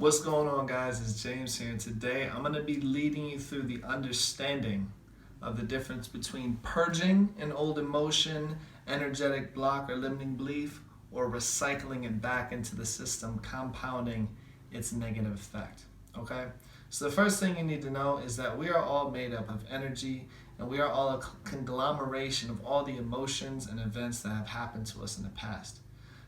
What's going on, guys? It's James here, and today I'm going to be leading you through the understanding of the difference between purging an old emotion, energetic block, or limiting belief, or recycling it back into the system, compounding its negative effect. Okay? So the first thing you need to know is that we are all made up of energy, and we are all a conglomeration of all the emotions and events that have happened to us in the past.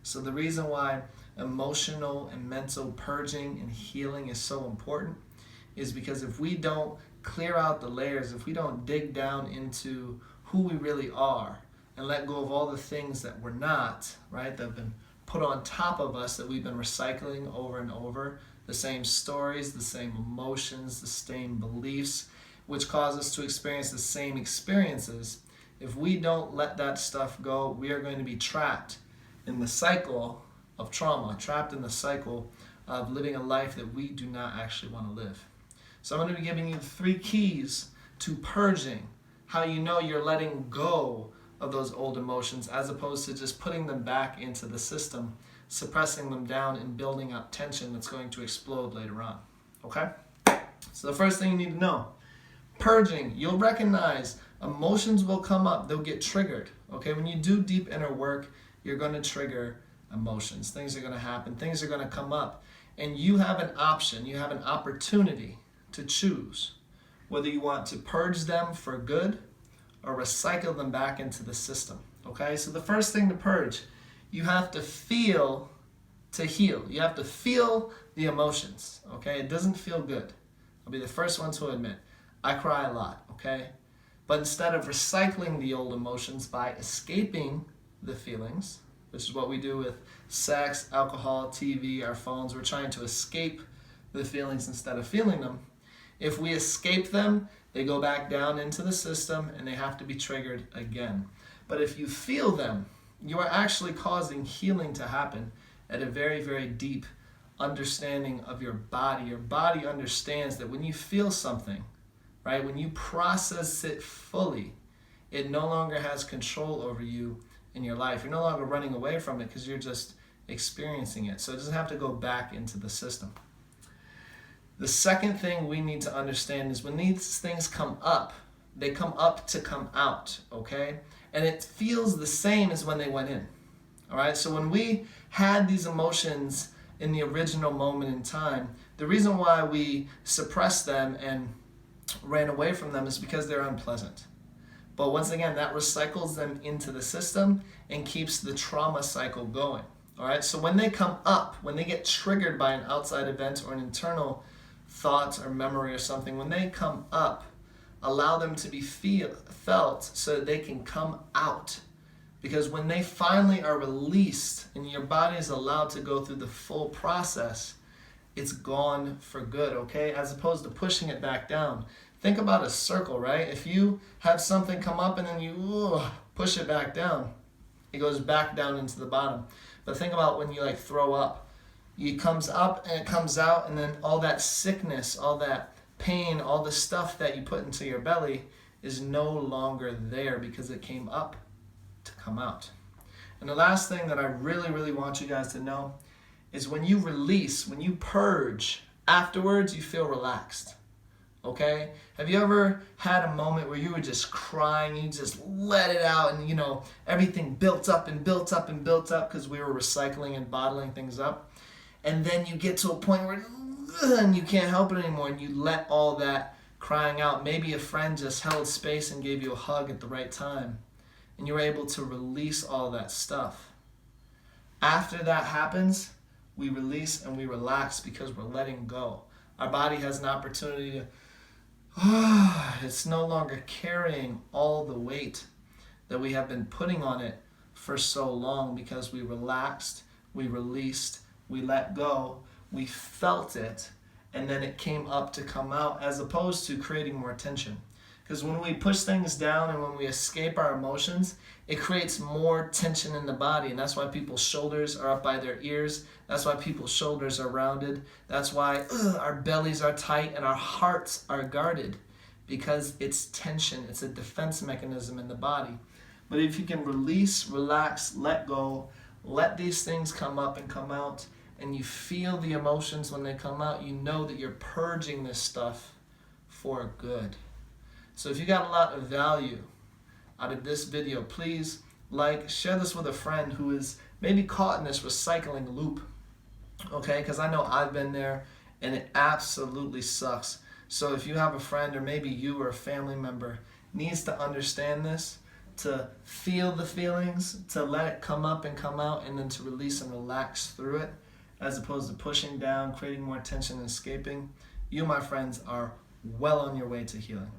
So the reason why emotional and mental purging and healing is so important is because if we don't clear out the layers, if we don't dig down into who we really are and let go of all the things that we're not, right, that have been put on top of us that we've been recycling over and over, the same stories, the same emotions, the same beliefs, which cause us to experience the same experiences, if we don't let that stuff go, we are going to be trapped in the cycle of trauma, trapped in the cycle of living a life that we do not actually want to live. So I'm going to be giving you 3 keys to purging, how you know you're letting go of those old emotions as opposed to just putting them back into the system, suppressing them down and building up tension that's going to explode later on. Okay? So the first thing you need to know, purging, you'll recognize emotions will come up, they'll get triggered. Okay? When you do deep inner work, you're going to trigger emotions. Things are going to happen. Things are going to come up. And you have an option. You have an opportunity to choose whether you want to purge them for good or recycle them back into the system. Okay? So the first thing to purge, you have to feel to heal. You have to feel the emotions. Okay? It doesn't feel good. I'll be the first one to admit. I cry a lot. Okay? But instead of recycling the old emotions by escaping the feelings, which is what we do with sex, alcohol, TV, our phones. We're trying to escape the feelings instead of feeling them. If we escape them, they go back down into the system and they have to be triggered again. But if you feel them, you are actually causing healing to happen at a very, very deep understanding of your body. Your body understands that when you feel something, right, when you process it fully, it no longer has control over you in your life. You're no longer running away from it because you're just experiencing it. So it doesn't have to go back into the system. The second thing we need to understand is when these things come up, they come up to come out, okay? And it feels the same as when they went in, all right? So when we had these emotions in the original moment in time, the reason why we suppressed them and ran away from them is because they're unpleasant. But once again, that recycles them into the system and keeps the trauma cycle going. All right, so when they come up, when they get triggered by an outside event or an internal thought or memory or something, when they come up, allow them to be felt so that they can come out. Because when they finally are released and your body is allowed to go through the full process, it's gone for good, okay? As opposed to pushing it back down. Think about a circle, right? If you have something come up and then you push it back down, it goes back down into the bottom. But think about when you throw up. It comes up and it comes out, and then all that sickness, all that pain, all the stuff that you put into your belly is no longer there because it came up to come out. And the last thing that I really, really want you guys to know is when you release, when you purge, afterwards you feel relaxed. Okay? Have you ever had a moment where you were just crying, you just let it out, and everything built up and built up and built up because we were recycling and bottling things up, and then you get to a point where and you can't help it anymore and you let all that crying out. Maybe a friend just held space and gave you a hug at the right time and you were able to release all that stuff. After that happens, we release and we relax because we're letting go. Our body has an opportunity to it's no longer carrying all the weight that we have been putting on it for so long because we relaxed, we released, we let go, we felt it, and then it came up to come out as opposed to creating more tension. Because when we push things down and when we escape our emotions, it creates more tension in the body. And that's why people's shoulders are up by their ears. That's why people's shoulders are rounded. That's why our bellies are tight and our hearts are guarded. Because it's tension. It's a defense mechanism in the body. But if you can release, relax, let go, let these things come up and come out, and you feel the emotions when they come out, you know that you're purging this stuff for good. So if you got a lot of value out of this video, please share this with a friend who is maybe caught in this recycling loop, okay? Because I know I've been there, and it absolutely sucks. So if you have a friend, or maybe you or a family member needs to understand this, to feel the feelings, to let it come up and come out, and then to release and relax through it, as opposed to pushing down, creating more tension and escaping, you, my friends, are well on your way to healing.